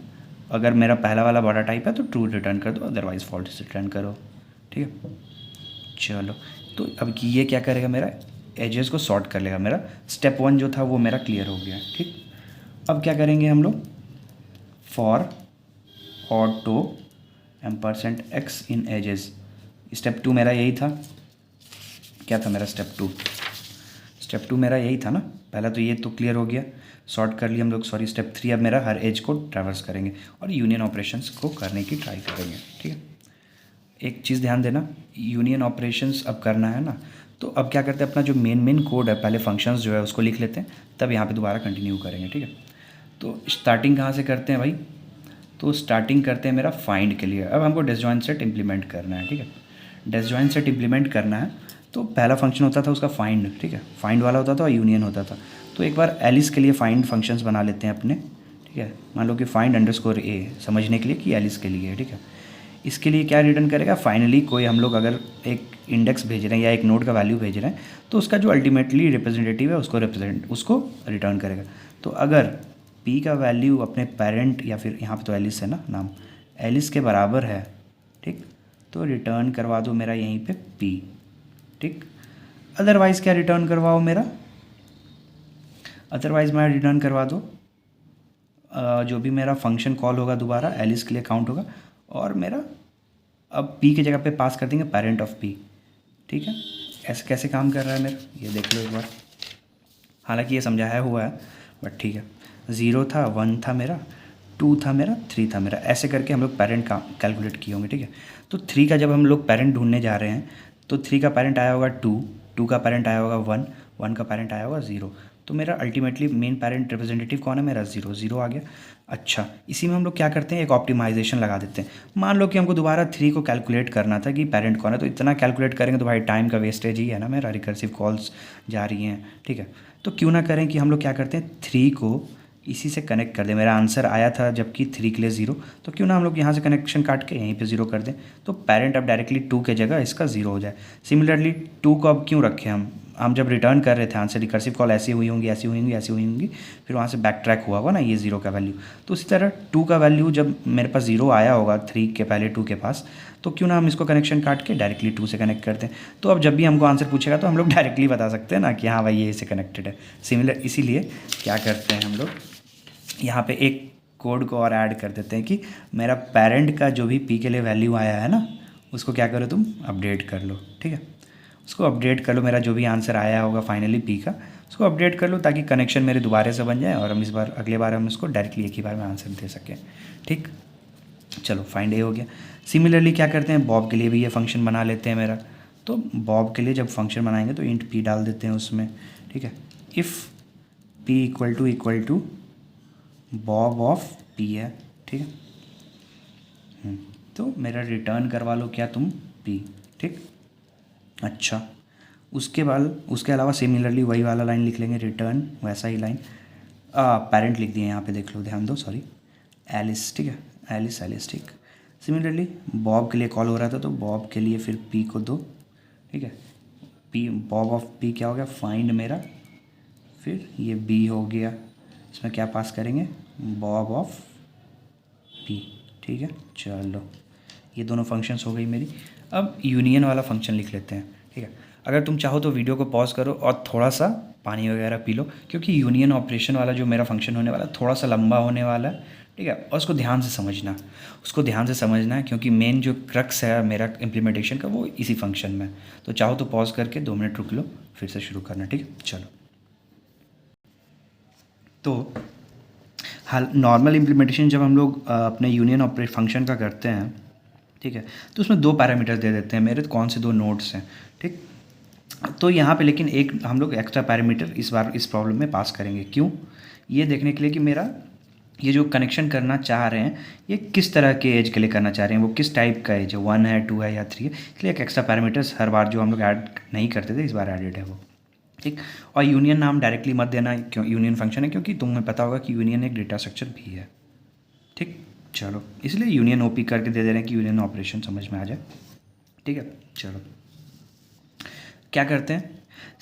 अगर मेरा पहला वाला बड़ा टाइप है तो ट्रू रिटर्न कर दो, अदरवाइज़ फॉल्स रिटर्न करो। ठीक है, चलो तो अब ये क्या करेगा, मेरा एजेस को सॉर्ट कर लेगा। मेरा स्टेप 1 जो था वो मेरा क्लियर हो गया। ठीक, अब क्या करेंगे हम लोग, for auto ampersand x in edges. Step 2 मेरा यही था, क्या था मेरा स्टेप टू मेरा यही था ना, पहला तो ये तो क्लियर हो गया, सॉर्ट कर लिया हम लोग। सॉरी, स्टेप 3 अब मेरा हर एज को ट्रैवर्स करेंगे और यूनियन ऑपरेशंस को करने की ट्राई करेंगे। ठीक है, एक चीज़ ध्यान देना, यूनियन ऑपरेशंस अब करना है ना, तो अब क्या करते हैं, अपना जो मेन कोड है, पहले फंक्शंस जो है उसको लिख लेते हैं, तब यहाँ पे दोबारा कंटिन्यू करेंगे। ठीक है, तो स्टार्टिंग कहाँ से करते हैं भाई, तो स्टार्टिंग करते हैं मेरा फाइंड के लिए। अब हमको डिसजॉइंट सेट इम्प्लीमेंट करना है। ठीक है, डिसजॉइंट सेट इम्प्लीमेंट करना है, तो पहला फंक्शन होता था उसका फाइंड। ठीक है, फाइंड वाला होता था और यूनियन होता था। तो एक बार एलिस के लिए फाइंड फंक्शंस बना लेते हैं अपने। ठीक है, मान लो कि फाइंड अंडरस्कोर ए, समझने के लिए कि एलिस के लिए है। ठीक है, इसके लिए क्या रिटर्न करेगा, फाइनली कोई हम लोग अगर एक इंडेक्स भेज रहे हैं या एक नोड का वैल्यू भेज रहे हैं, तो उसका जो अल्टीमेटली रिप्रेजेंटेटिव है उसको रिटर्न करेगा। तो अगर पी का वैल्यू अपने पेरेंट या फिर यहाँ पे तो एलिस है ना नाम, एलिस के बराबर है, ठीक, तो रिटर्न करवा दो मेरा यहीं पे पी। ठीक, अदरवाइज़ क्या रिटर्न करवाओ मेरा, अदरवाइज़ मैं रिटर्न करवा दो जो भी मेरा फंक्शन कॉल होगा दोबारा एलिस के लिए काउंट होगा, और मेरा अब पी की जगह पे पास कर देंगे पेरेंट ऑफ पी। ठीक है, ऐसे कैसे काम कर रहा है मेरा, ये देख लो एक बार। हालांकि ये समझाया हुआ है बट ठीक है, 0 था, 1 था मेरा, 2 था मेरा, 3 था मेरा, ऐसे करके हम लोग पेरेंट का कैलकुलेट किए होंगे। ठीक है, तो 3 का जब हम लोग पेरेंट ढूंढने जा रहे हैं, तो 3 का पेरेंट आया होगा 2, 2 का पेरेंट आया होगा 1, 1 का पेरेंट आया होगा 0। तो मेरा अल्टीमेटली मेन पेरेंट रिप्रेजेंटेटिव कौन है, मेरा 0, 0 आ गया। अच्छा, इसी में हम लोग क्या करते हैं, एक ऑप्टिमाइजेशन लगा देते हैं। मान लो कि हमको दोबारा 3 को कैलकुलेट करना था कि पेरेंट कौन है, तो इतना कैलकुलेट करेंगे तो भाई टाइम का वेस्टेज ही है ना, मेरा रिकर्सिव कॉल्स जा रही हैं। ठीक है, तो क्यों ना करें कि हम लोग क्या करते हैं, 3 को इसी से कनेक्ट कर दें। मेरा आंसर आया था जबकि 3 के लिए 0, तो क्यों ना हम लोग यहाँ से कनेक्शन काट के यहीं पे 0 कर दें, तो पेरेंट अब डायरेक्टली 2 के जगह इसका 0 हो जाए। सिमिलरली 2 को अब क्यों रखें, हम जब रिटर्न कर रहे थे आंसर, रिकर्सिव कॉल ऐसी हुई होंगी, ऐसी हुई होंगी, ऐसी हुई होंगी, फिर वहाँ से बैक ट्रैक हुआ होगा ना ये 0 का वैल्यू। तो उसी तरह 2 का वैल्यू जब मेरे पास 0 आया होगा 3 के पहले 2 के पास, तो क्यों ना हम इसको कनेक्शन काट के डायरेक्टली 2 से कनेक्ट करते हैं। तो अब जब भी हमको आंसर पूछेगा तो हम लोग डायरेक्टली बता सकते हैं ना कि हाँ भाई ये इससे कनेक्टेड है। सिमिलर इसीलिए क्या करते हैं हम लोग, यहाँ पे एक कोड को और ऐड कर देते हैं कि मेरा पेरेंट का जो भी पी के लिए वैल्यू आया है ना, उसको क्या करो तुम अपडेट कर लो। ठीक है, उसको अपडेट कर लो, मेरा जो भी आंसर आया होगा फाइनली पी का, उसको अपडेट कर लो ताकि कनेक्शन मेरे दोबारा से बन जाए और हम इस बार अगले बार हम उसको डायरेक्टली एक ही बार में आंसर दे सकें। ठीक, चलो फाइंड ए हो गया। सिमिलरली क्या करते हैं, बॉब के लिए भी ये फंक्शन बना लेते हैं मेरा। तो बॉब के लिए जब फंक्शन बनाएंगे तो इंट पी डाल देते हैं उसमें। ठीक है, if p equal to bob of p है। ठीक है, तो मेरा रिटर्न करवा लो क्या तुम पी। ठीक, अच्छा, उसके अलावा सिमिलरली वही वाला लाइन लिख लेंगे, रिटर्न वैसा ही लाइन, पेरेंट लिख दिए यहाँ पे, देख लो, ध्यान दो, सॉरी, एलिस। ठीक है, एलिस। ठीक, सिमिलरली बॉब के लिए कॉल हो रहा था तो बॉब के लिए फिर पी को दो। ठीक है, पी बॉब ऑफ पी क्या हो गया, फाइंड मेरा, फिर ये बी हो गया, इसमें क्या पास करेंगे, बॉब ऑफ पी। ठीक है, चलो ये दोनों फंक्शंस हो गई मेरी। अब यूनियन वाला फंक्शन लिख लेते हैं। ठीक है, अगर तुम चाहो तो वीडियो को पॉज करो और थोड़ा सा पानी वगैरह पी लो, क्योंकि यूनियन ऑपरेशन वाला जो मेरा फंक्शन होने वाला है थोड़ा सा लंबा होने वाला है। ठीक है, और उसको ध्यान से समझना है क्योंकि मेन जो क्रक्स है मेरा इम्प्लीमेंटेशन का वो इसी फंक्शन में। तो चाहो तो पॉज करके 2 मिनट रुक लो, फिर से शुरू करना। ठीक है, चलो। तो हाल नॉर्मल इम्प्लीमेंटेशन जब हम लोग अपने यूनियन ऑपरेट फंक्शन का करते हैं, ठीक है, तो उसमें 2 पैरामीटर्स दे देते हैं मेरे, कौन से 2 नोड्स हैं। ठीक, तो यहाँ पे लेकिन एक हम लोग एक्स्ट्रा पैरामीटर इस बार इस प्रॉब्लम में पास करेंगे। क्यों, ये देखने के लिए कि मेरा ये जो कनेक्शन करना चाह रहे हैं ये किस तरह के एज के लिए करना चाह रहे हैं, वो किस टाइप का एज है, 1 है, 2 है या 3 है। इसलिए एक एक्स्ट्रा पैरामीटर्स हर बार जो हम लोग ऐड नहीं करते थे इस बार एडेड है वो। ठीक, और यूनियन नाम डायरेक्टली मत देना, क्यों, यूनियन फंक्शन है, क्योंकि तुम्हें पता होगा कि यूनियन एक डेटा स्ट्रक्चर भी है। ठीक, चलो इसलिए यूनियन ओपी करके दे रहे हैं कि यूनियन ऑपरेशन समझ में आ जाए। ठीक है, चलो क्या करते हैं,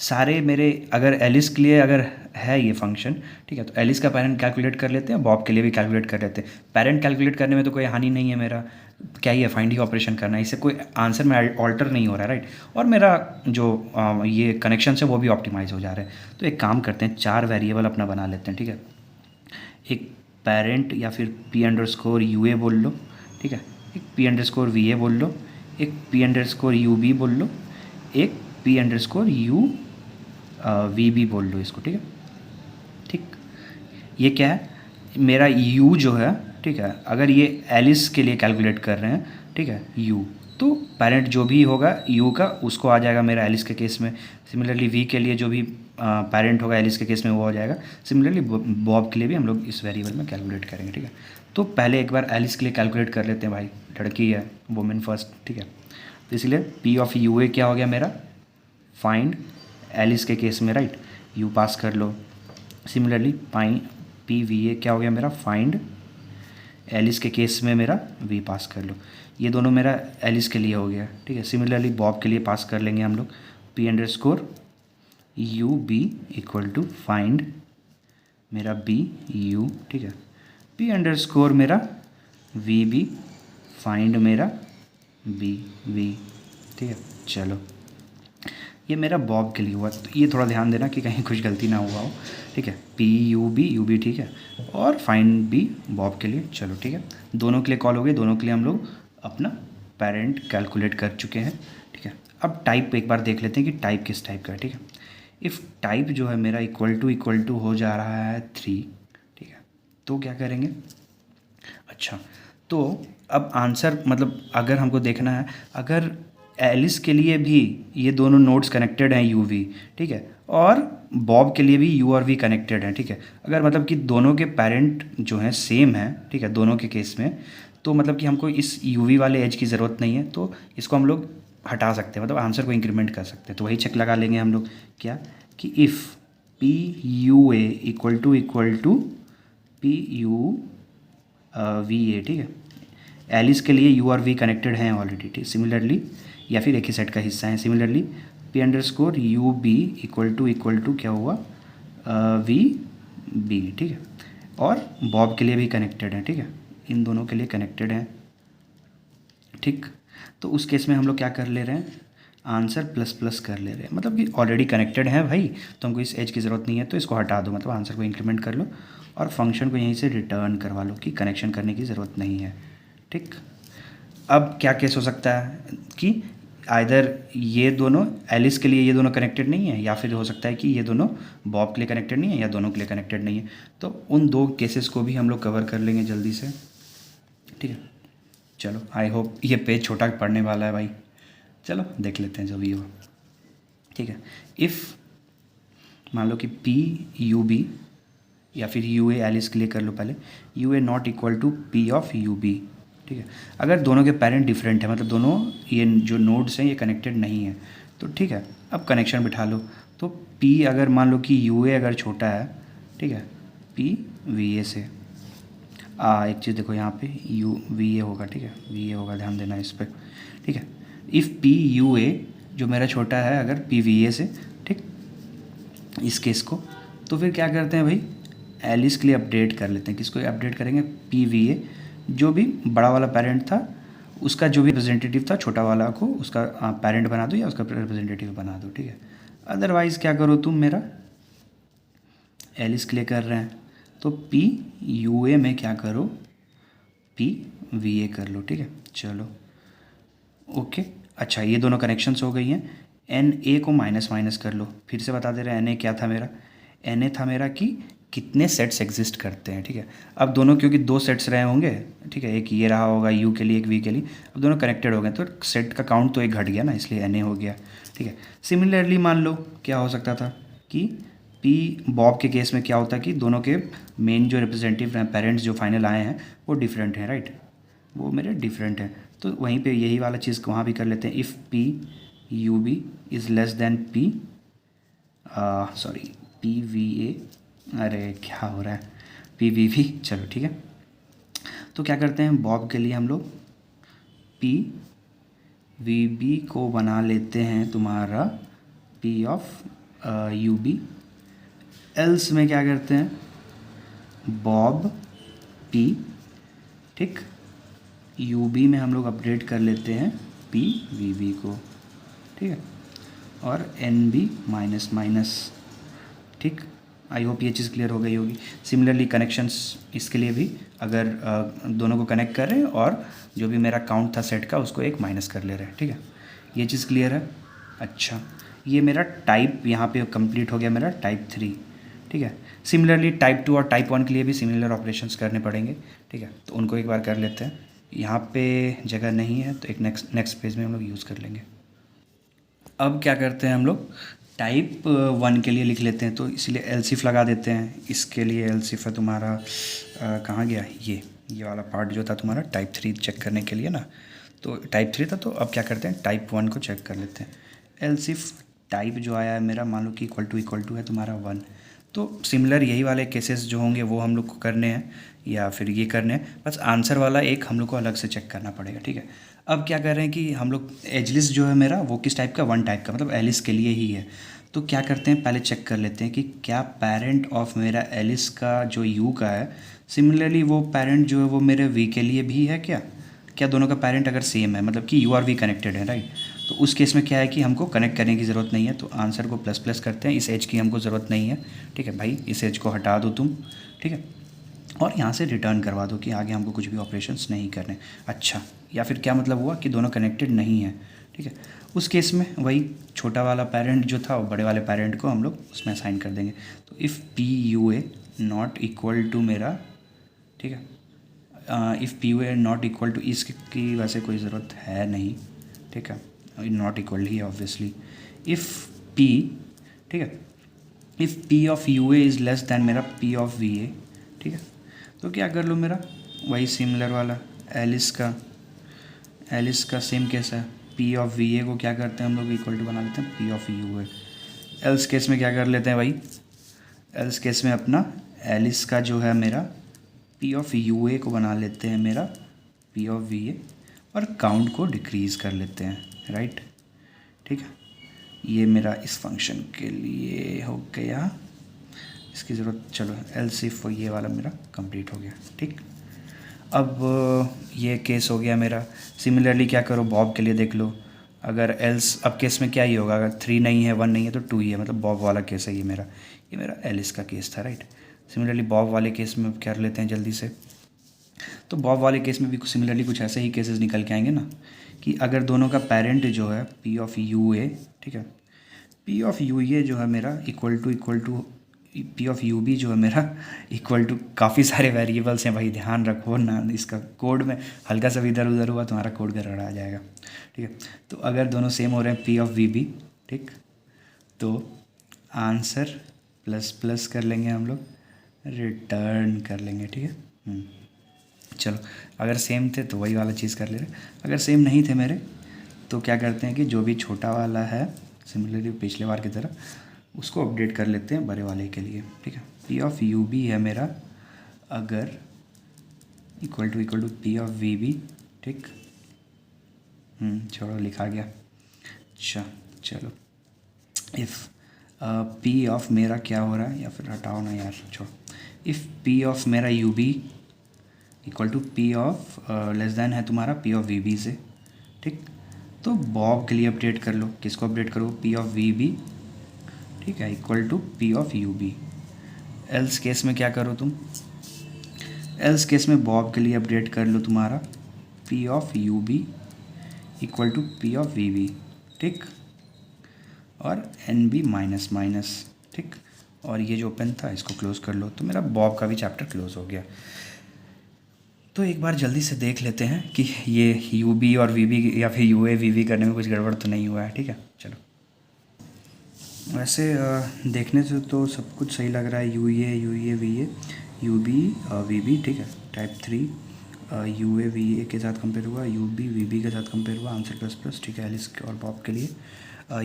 सारे मेरे अगर एलिस के लिए अगर है ये फंक्शन, ठीक है, तो एलिस का पेरेंट कैलकुलेट कर लेते हैं, बॉब के लिए भी कैलकुलेट कर लेते हैं। पेरेंट कैलकुलेट करने में तो कोई हानि नहीं है, मेरा क्या ही है, फाइंडिंग ऑपरेशन करना है, इससे कोई आंसर में ऑल्टर नहीं हो रहा है, राइट। और मेरा जो ये कनेक्शन है वो भी ऑप्टिमाइज़ हो जा रहा है। तो एक काम करते हैं, 4 वेरिएबल अपना बना लेते हैं, ठीक है। एक पेरेंट या फिर p underscore u a बोल लो, ठीक है। एक p underscore v a बोल लो, एक p underscore u b बोल लो, एक p underscore u v b बोल लो इसको, ठीक है। ठीक, ये क्या है, मेरा यू जो है, ठीक है, अगर ये एलिस के लिए कैलकुलेट कर रहे हैं, ठीक है, यू, तो पेरेंट जो भी होगा यू का उसको आ जाएगा मेरा एलिस के केस में। सिमिलरली वी के लिए जो भी पेरेंट होगा एलिस के केस में वो हो जाएगा। सिमिलरली बॉब के लिए भी हम लोग इस वेरिएबल में कैलकुलेट करेंगे, ठीक है। तो पहले एक बार एलिस के लिए कैलकुलेट कर लेते हैं भाई, लड़की है, वुमेन फर्स्ट, ठीक है। तो इसलिए पी ऑफ यू ए क्या हो गया मेरा, फाइंड एलिस के केस में, राइट, यू पास कर लो। सिमिलरली पी वी ए क्या हो गया मेरा, फाइंड एलिस के केस में मेरा वी पास कर लो। ये दोनों मेरा एलिस के लिए हो गया, ठीक है। सिमिलरली बॉब के लिए पास कर लेंगे हम लोग, p underscore u b equal to find मेरा बी यू, ठीक है, पी अंडर स्कोर मेरा वी बी फाइंड मेरा बी वी, ठीक है। चलो, ये मेरा बॉब के लिए हुआ, तो ये थोड़ा ध्यान देना कि कहीं कुछ गलती ना हुआ हो, ठीक है। पी यू बी, ठीक है, और फाइंड बी बॉब के लिए। चलो ठीक है, दोनों के लिए कॉल हो गई, दोनों के लिए हम लोग अपना पेरेंट कैलकुलेट कर चुके हैं, ठीक है। अब टाइप एक बार देख लेते हैं कि टाइप किस टाइप का है, ठीक है। इफ़ टाइप जो है मेरा इक्वल टू हो जा रहा है 3, ठीक है, तो क्या करेंगे, अच्छा, तो अब आंसर मतलब अगर हमको देखना है, अगर एलिस के लिए भी ये दोनों नोड्स कनेक्टेड हैं यू वी, ठीक है, और बॉब के लिए भी यू और वी कनेक्टेड हैं, ठीक है। अगर मतलब कि दोनों के पेरेंट जो हैं सेम हैं, ठीक है, दोनों के केस में, तो मतलब कि हमको इस यू वी वाले एज की ज़रूरत नहीं है, तो इसको हम लोग हटा सकते हैं, मतलब आंसर को इंक्रीमेंट कर सकते हैं। तो वही चेक लगा लेंगे हम लोग, क्या कि if p u a equal to p u v ए, ठीक है। एलिस के लिए यू और वी कनेक्टेड हैं ऑलरेडी, ठीक। सिमिलरली, या फिर एक ही सेट का हिस्सा है। Similarly p underscore u b equal to क्या हुआ, वी बी, ठीक है, और बॉब के लिए भी कनेक्टेड है, ठीक है, इन दोनों के लिए कनेक्टेड हैं, ठीक। तो उस केस में हम लोग क्या कर ले रहे हैं, आंसर प्लस प्लस कर ले रहे हैं, मतलब कि ऑलरेडी कनेक्टेड है भाई, तो हमको इस एज की ज़रूरत नहीं है, तो इसको हटा दो, मतलब आंसर को इंक्रीमेंट कर लो और फंक्शन को यहीं से रिटर्न करवा लो कि कनेक्शन करने की ज़रूरत नहीं है, ठीक। अब क्या केस हो सकता है कि आइदर ये दोनों एलिस के लिए ये दोनों कनेक्टेड नहीं है, या फिर हो सकता है कि ये दोनों बॉब के लिए कनेक्टेड नहीं है, या दोनों के लिए कनेक्टेड नहीं है। तो उन दो केसेस को भी हम लोग कवर कर लेंगे जल्दी से, ठीक है। चलो, आई होप ये पेज छोटा पढ़ने वाला है भाई, चलो देख लेते हैं जो भी हो, ठीक है। इफ़ मान लो कि पी यू बी या फिर यू ए एलिस के लिए कर लो पहले, u a not equal to p of u B, ठीक है। अगर दोनों के पेरेंट डिफरेंट है, मतलब दोनों ये जो नोड्स हैं ये कनेक्टेड नहीं है, तो ठीक है, अब कनेक्शन बिठा लो। तो P अगर मान लो कि यू ए अगर छोटा है, ठीक है, P वी ए से, एक चीज़ देखो यहाँ पे यू वी ए होगा, ठीक है, वी ए होगा, ध्यान देना इस पर, ठीक है। इफ़ P यू ए जो मेरा छोटा है अगर P वी ए से, ठीक, इस केस को, तो फिर क्या करते हैं भाई, एलिस के लिए अपडेट कर लेते हैं। किसको अपडेट करेंगे, पी वी ए, जो भी बड़ा वाला पेरेंट था उसका जो भी रिप्रेजेंटेटिव था, छोटा वाला को उसका पेरेंट बना दो या उसका रिप्रेजेंटेटिव बना दो, ठीक है। अदरवाइज़ क्या करो तुम, मेरा एलिस के लिए कर रहे हैं तो पी यू ए में क्या करो, पी वी ए कर लो, ठीक है। चलो ओके, अच्छा, ये दोनों कनेक्शंस हो गई हैं। एन ए को माइनस माइनस कर लो, फिर से बता दे रहे हैं, एन ए क्या था मेरा, एन ए था मेरा कि कितने सेट्स एग्जिस्ट करते हैं, ठीक है। अब दोनों क्योंकि 2 सेट्स रहे होंगे, ठीक है, एक ये रहा होगा यू के लिए, एक वी के लिए, अब दोनों कनेक्टेड हो गए तो सेट का काउंट तो एक घट गया ना, इसलिए एन ए हो गया, ठीक है। सिमिलरली मान लो क्या हो सकता था कि पी बॉब के केस में क्या होता कि दोनों के मेन जो रिप्रेजेंटेटिव हैं, पेरेंट्स जो फाइनल आए हैं वो डिफरेंट हैं, राइट, वो मेरे डिफरेंट हैं। तो वहीं पे यही वाला चीज़ वहाँ भी कर लेते हैं। If p u b is less than p p v a, अरे क्या हो रहा है, पी वी वी, चलो ठीक है। तो क्या करते हैं, बॉब के लिए हम लोग पी वी बी को बना लेते हैं तुम्हारा p of u b. Else में क्या करते हैं, बॉब पी, ठीक, यू बी में हम लोग अपडेट कर लेते हैं पी वी बी को, ठीक है, और एन बी माइनस माइनस, ठीक। आई होप ये चीज़ क्लियर हो गई होगी। सिमिलरली कनेक्शंस इसके लिए भी, अगर दोनों को कनेक्ट कर रहे हैं और जो भी मेरा काउंट था सेट का उसको एक माइनस कर ले रहे हैं, ठीक है। ये चीज़ क्लियर है। अच्छा, ये मेरा टाइप यहाँ पे कंप्लीट हो गया, मेरा टाइप 3, ठीक है। सिमिलरली टाइप 2 और टाइप 1 के लिए भी सिमिलर ऑपरेशंस करने पड़ेंगे, ठीक है। तो उनको एक बार कर लेते हैं। यहाँ पे जगह नहीं है तो एक नेक्स्ट पेज में हम लोग यूज़ कर लेंगे। अब क्या करते हैं हम लोग, टाइप 1 के लिए लिख लेते हैं, तो इसलिए एलसीफ लगा देते हैं। इसके लिए एलसीफ है तुम्हारा कहाँ गया, ये वाला पार्ट जो था तुम्हारा टाइप 3 चेक करने के लिए ना, तो टाइप 3 था। तो अब क्या करते हैं, टाइप 1 को चेक कर लेते हैं। एलसीफ टाइप जो आया है मेरा, मान लो कि इक्वल टू है तुम्हारा 1, तो सिमिलर यही वाले केसेस जो होंगे वो हम लोग को करने हैं या फिर ये करने हैं, बस आंसर वाला एक हम लोग को अलग से चेक करना पड़ेगा, ठीक है। अब क्या कर रहे हैं कि हम लोग एजलिस जो है मेरा वो किस टाइप का, 1 टाइप का, मतलब एलिस के लिए ही है। तो क्या करते हैं, पहले चेक कर लेते हैं कि क्या पेरेंट ऑफ मेरा एलिस का जो यू का है, सिमिलरली वो पेरेंट जो है वो मेरे वी के लिए भी है क्या। क्या दोनों का पेरेंट अगर सेम है, मतलब कि यू और वी कनेक्टेड है, राइट, तो उस केस में क्या है कि हमको कनेक्ट करने की ज़रूरत नहीं है। तो आंसर को प्लस प्लस करते हैं, इस एज की हमको ज़रूरत नहीं है, ठीक है भाई, इस एज को हटा दो तुम, ठीक है, और यहाँ से रिटर्न करवा दो कि आगे हमको कुछ भी ऑपरेशंस नहीं करने। अच्छा, या फिर क्या मतलब हुआ कि दोनों कनेक्टेड नहीं है, ठीक है। उस केस में वही छोटा वाला पेरेंट जो था वो बड़े वाले पेरेंट को हम लोग उसमें असाइन कर देंगे। तो if p u a not equal to मेरा, ठीक है, if p u a not equal to, इसकी वैसे कोई ज़रूरत है नहीं, ठीक है, नॉट इक्वल ही ऑब्वियसली। इफ़ पी, ठीक है, if p of u a is less than मेरा पी ऑफ वी ए, ठीक है, तो क्या कर लो, मेरा वही सिमिलर वाला एलिस का सेम केस है। पी ऑफ वी ए को क्या करते हैं हम लोग, इक्वल टू बना लेते हैं P of u A. Else case में क्या कर लेते हैं भाई, एल्स केस में अपना एलिस का जो है मेरा पी ऑफ यू ए को बना लेते हैं मेरा पी ऑफ वी ए, और काउंट को डिक्रीज़ कर लेते हैं, राइट, ठीक है। ये मेरा इस फंक्शन के लिए हो गया, इसकी ज़रूरत, चलो एलसीफ ये वाला मेरा कंप्लीट हो गया, ठीक। अब ये केस हो गया मेरा। सिमिलरली क्या करो, बॉब के लिए देख लो, अगर एल्स, अब केस में क्या ही होगा, अगर 3 नहीं है 1 नहीं है तो 2 ही है, मतलब बॉब वाला केस है ये मेरा एलिस का केस था, राइट। सिमिलरली बॉब वाले केस में कर लेते हैं जल्दी से। तो बॉब वाले केस में भी सिमिलरली कुछ ऐसे ही केसेस निकल के आएंगे ना, कि अगर दोनों का पेरेंट जो है पी ऑफ यू ए, ठीक है, पी ऑफ यू ए जो है मेरा equal to p of u b जो है मेरा इक्वल टू, काफ़ी सारे वेरिएबल्स हैं भाई, ध्यान रखो ना, इसका कोड में हल्का सा भी इधर उधर हुआ तुम्हारा कोड गड़बड़ा आ जाएगा, ठीक है। तो अगर दोनों सेम हो रहे हैं पी ऑफ वी बी, ठीक, तो आंसर प्लस प्लस कर लेंगे हम लोग, रिटर्न कर लेंगे, ठीक है। चलो, अगर सेम थे तो वही वाला चीज़ कर ले रहे, अगर सेम नहीं थे मेरे तो क्या करते हैं कि जो भी छोटा वाला है सिमिलरली पिछले बार की तरह उसको अपडेट कर लेते हैं बड़े वाले के लिए, ठीक है। पी ऑफ यू बी है मेरा अगर equal to p of v b, ठीक, छोड़ो लिखा गया। अच्छा चलो, इफ़ पी ऑफ मेरा क्या हो रहा है, या फिर हटाओ ना यार, छोड़ो। इफ़ पी ऑफ मेरा u b equal to p of less than है तुम्हारा पी ऑफ वी बी से, ठीक, तो बॉब के लिए अपडेट कर लो, किसको अपडेट करो, पी ऑफ वी बी, ठीक है, equal to p of u b. Else case में क्या करो तुम, एल्स केस में बॉब के लिए अपडेट कर लो तुम्हारा p of u b equal to p of v b, ठीक, और एन बी माइनस माइनस, ठीक, और ये जो ओपन था इसको क्लोज़ कर लो, तो मेरा बॉब का भी चैप्टर क्लोज हो गया। तो एक बार जल्दी से देख लेते हैं कि ये यू बी और वी बी या फिर यू ए वी बी करने में कुछ गड़बड़ तो नहीं हुआ है, ठीक है। चलो, वैसे देखने से तो सब कुछ सही लग रहा है, u A V A u b v b, ठीक है, type 3 u A V a के साथ कंपेयर हुआ, यू बी वी बी के साथ कंपेयर हुआ, आंसर प्लस प्लस, ठीक है। एलिस और बॉब के लिए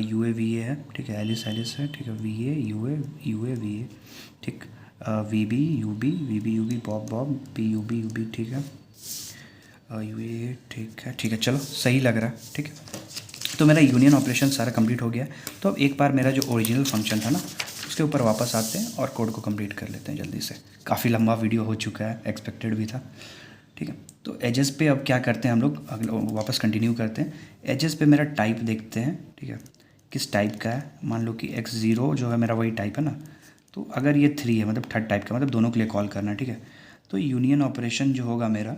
यू ए वी ए है, ठीक है, एलिस है, ठीक है, V A U A V A, ठीक, V B U B Bob B U B, ठीक है, यू ए, ठीक है, चलो सही लग रहा है, ठीक है। तो मेरा यूनियन ऑपरेशन सारा कंप्लीट हो गया। तो अब एक बार मेरा जो ओरिजिनल फंक्शन था ना उसके ऊपर वापस आते हैं और कोड को कंप्लीट कर लेते हैं जल्दी से। काफ़ी लंबा वीडियो हो चुका है, एक्सपेक्टेड भी था। ठीक है, तो एजेस पे अब क्या करते हैं हम लोग, अगले वापस कंटिन्यू करते हैं। एजेस पे मेरा टाइप देखते हैं। ठीक है, किस टाइप का है। मान लो कि x0 जो है मेरा वही टाइप है ना, तो अगर ये 3 है मतलब थर्ड टाइप का, मतलब दोनों के लिए कॉल करना है। ठीक है, तो यूनियन ऑपरेशन जो होगा मेरा,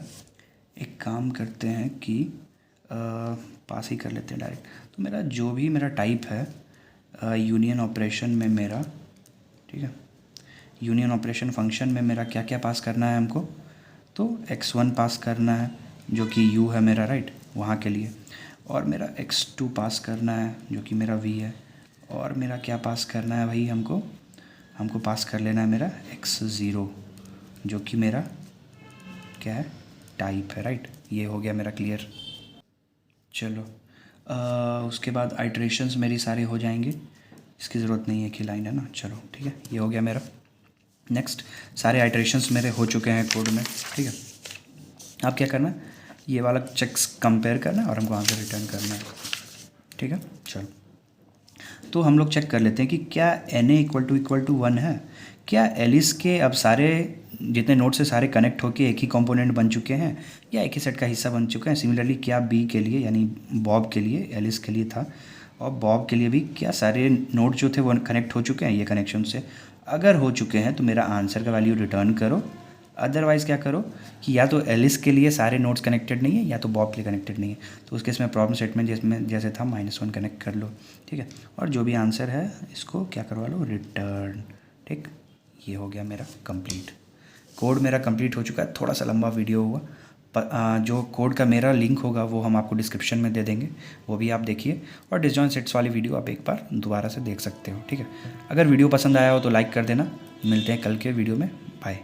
एक काम करते हैं कि पास ही कर लेते हैं डायरेक्ट। तो मेरा जो भी मेरा टाइप है यूनियन ऑपरेशन में मेरा, ठीक है, यूनियन ऑपरेशन फंक्शन में मेरा क्या क्या पास करना है हमको, तो x1 पास करना है जो कि u है मेरा, राइट, वहाँ के लिए। और मेरा x2 पास करना है जो कि मेरा v है। और मेरा क्या पास करना है भाई, हमको पास कर लेना है मेरा x0 जो कि मेरा क्या है, टाइप है, राइट। ये हो गया मेरा क्लियर। चलो उसके बाद आइट्रेशंस मेरी सारे हो जाएंगे, इसकी ज़रूरत नहीं है कि लाइन है ना। चलो ठीक है, ये हो गया मेरा। नेक्स्ट, सारे आइट्रेशंस मेरे हो चुके हैं कोड में। ठीक है, अब क्या करना है, ये वाला चेक्स कंपेयर करना है और हमको आंसर रिटर्न करना है। ठीक है, चलो तो हम लोग चेक कर लेते हैं कि क्या NA = 1 है। क्या एलिस के अब सारे जितने नोड्स से सारे कनेक्ट होके एक ही कंपोनेंट बन चुके हैं या एक ही सेट का हिस्सा बन चुके हैं। सिमिलरली क्या बी के लिए यानी बॉब के लिए, एलिस के लिए था और बॉब के लिए भी क्या सारे नोड जो थे वो कनेक्ट हो चुके हैं ये कनेक्शन से। अगर हो चुके हैं तो मेरा आंसर का वैल्यू रिटर्न करो। अदरवाइज़ क्या करो कि या तो एलिस के लिए सारे नोड्स कनेक्टेड नहीं है या तो बॉब के लिए कनेक्टेड नहीं है, तो उसके इसमें प्रॉब्लम स्टेटमेंट जिसमें जैसे था -1 कनेक्ट कर लो। ठीक है, और जो भी आंसर है इसको क्या करवा लो, रिटर्न। ठीक, ये हो गया मेरा कंप्लीट। कोड मेरा कंप्लीट हो चुका है। थोड़ा सा लंबा वीडियो हुआ, जो कोड का मेरा लिंक होगा वो हम आपको डिस्क्रिप्शन में दे देंगे, वो भी आप देखिए। और डिसजॉइंट सेट्स वाली वीडियो आप एक बार दोबारा से देख सकते हो। ठीक है, अगर वीडियो पसंद आया हो तो लाइक कर देना। मिलते हैं कल के वीडियो में, बाय।